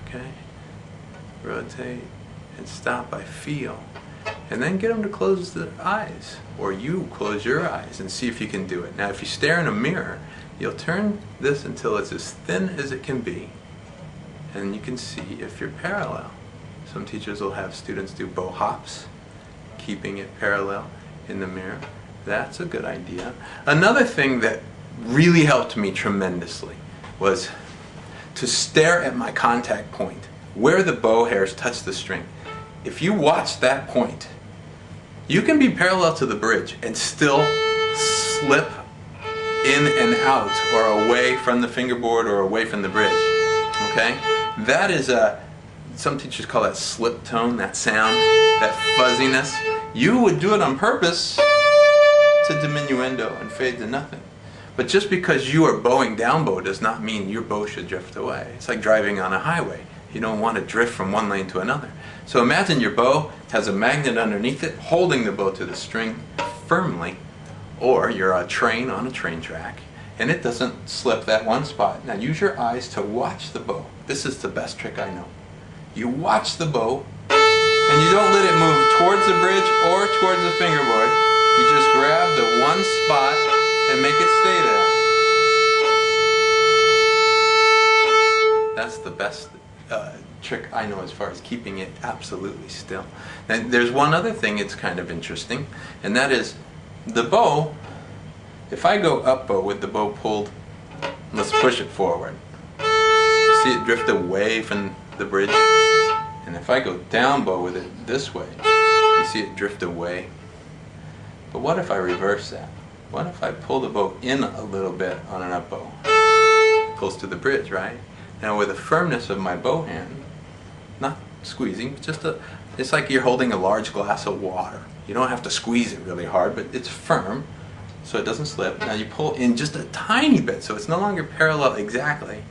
Okay? Rotate and stop by feel. And then get them to close their eyes, or you close your eyes and see if you can do it. Now if you stare in a mirror, you'll turn this until it's as thin as it can be, and you can see if you're parallel. Some teachers will have students do bow hops, keeping it parallel in the mirror. That's a good idea. Another thing that really helped me tremendously was to stare at my contact point, where the bow hairs touch the string. If you watch that point, you can be parallel to the bridge and still slip in and out or away from the fingerboard or away from the bridge. Okay? That is some teachers call that slip tone, that sound, that fuzziness. You would do it on purpose to diminuendo and fade to nothing. But just because you are bowing down bow does not mean your bow should drift away. It's like driving on a highway. You don't want to drift from one lane to another. So imagine your bow has a magnet underneath it holding the bow to the string firmly, or you're a train on a train track and it doesn't slip that one spot. Now use your eyes to watch the bow. This is the best trick I know. You watch the bow and you don't let it move towards the bridge or towards the fingerboard. You just grab the one spot and make it stay there. That's the best trick I know as far as keeping it absolutely still. Now, there's one other thing that's kind of interesting, and that is the bow. If I go up bow with the bow pulled, let's push it forward. See it drift away from the bridge? And if I go down bow with it this way, you see it drift away. But what if I reverse that? What if I pull the bow in a little bit on an up bow? It pulls to the bridge, right? Now with the firmness of my bow hand, not squeezing, but it's like you're holding a large glass of water. You don't have to squeeze it really hard, but it's firm, so it doesn't slip. Now you pull in just a tiny bit, so it's no longer parallel exactly.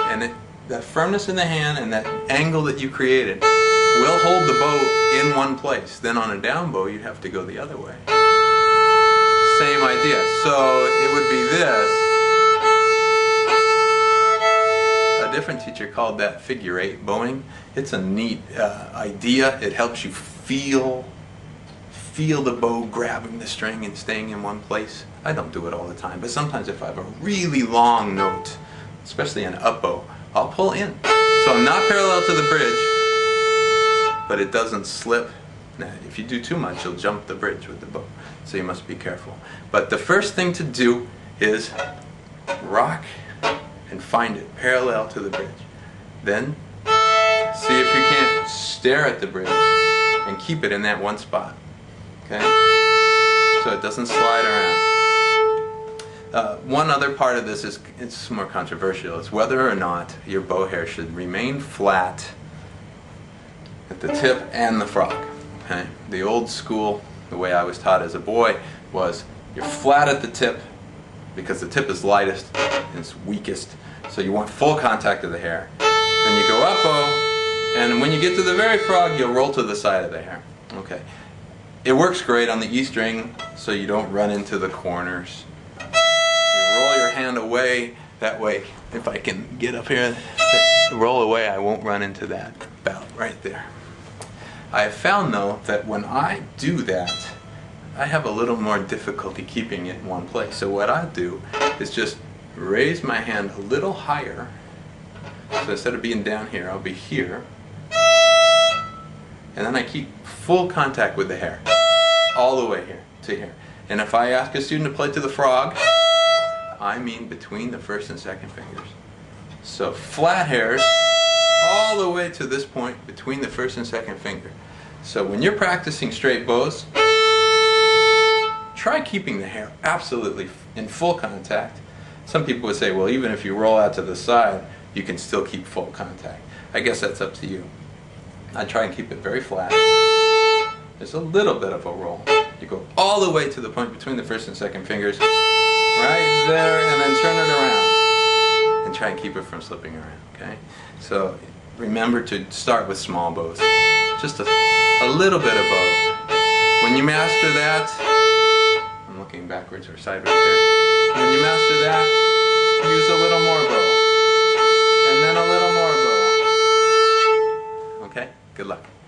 And that firmness in the hand and that angle that you created will hold the bow in one place. Then on a down bow, you'd have to go the other way. Same idea. So it would be this. A different teacher called that figure 8 bowing. It's a neat idea. It helps you feel the bow grabbing the string and staying in one place. I don't do it all the time, but sometimes if I have a really long note, especially an up bow, I'll pull in. So I'm not parallel to the bridge, but it doesn't slip. Now, if you do too much, you'll jump the bridge with the bow, so you must be careful. But the first thing to do is rock and find it parallel to the bridge. Then see if you can't stare at the bridge and keep it in that one spot. Okay? So it doesn't slide around. One other part of this is, it's more controversial, is whether or not your bow hair should remain flat at the tip and the frog. Okay? The old school, the way I was taught as a boy, was you're flat at the tip because the tip is lightest and it's weakest, so you want full contact of the hair. Then you go up bow, and when you get to the very frog, you'll roll to the side of the hair. Okay. It works great on the E string, so you don't run into the corners. You roll your hand away, that way, if I can get up here, roll away, I won't run into that bout right there. I have found though that when I do that, I have a little more difficulty keeping it in one place. So what I do is just raise my hand a little higher. So instead of being down here, I'll be here. And then I keep full contact with the hair, all the way here to here. And if I ask a student to play to the frog, I mean between the first and second fingers. So flat hairs all the way to this point between the first and second finger. So when you're practicing straight bows, try keeping the hair absolutely in full contact. Some people would say, well, even if you roll out to the side, you can still keep full contact. I guess that's up to you. I try and keep it very flat. There's a little bit of a roll. You go all the way to the point between the first and second fingers, right there, and then turn it around. And try and keep it from slipping around, okay? So remember to start with small bows. Just a little bit of bow. When you master that, I'm looking backwards or sideways here. When you master that, use a little more bow. And then a Okay? Good luck.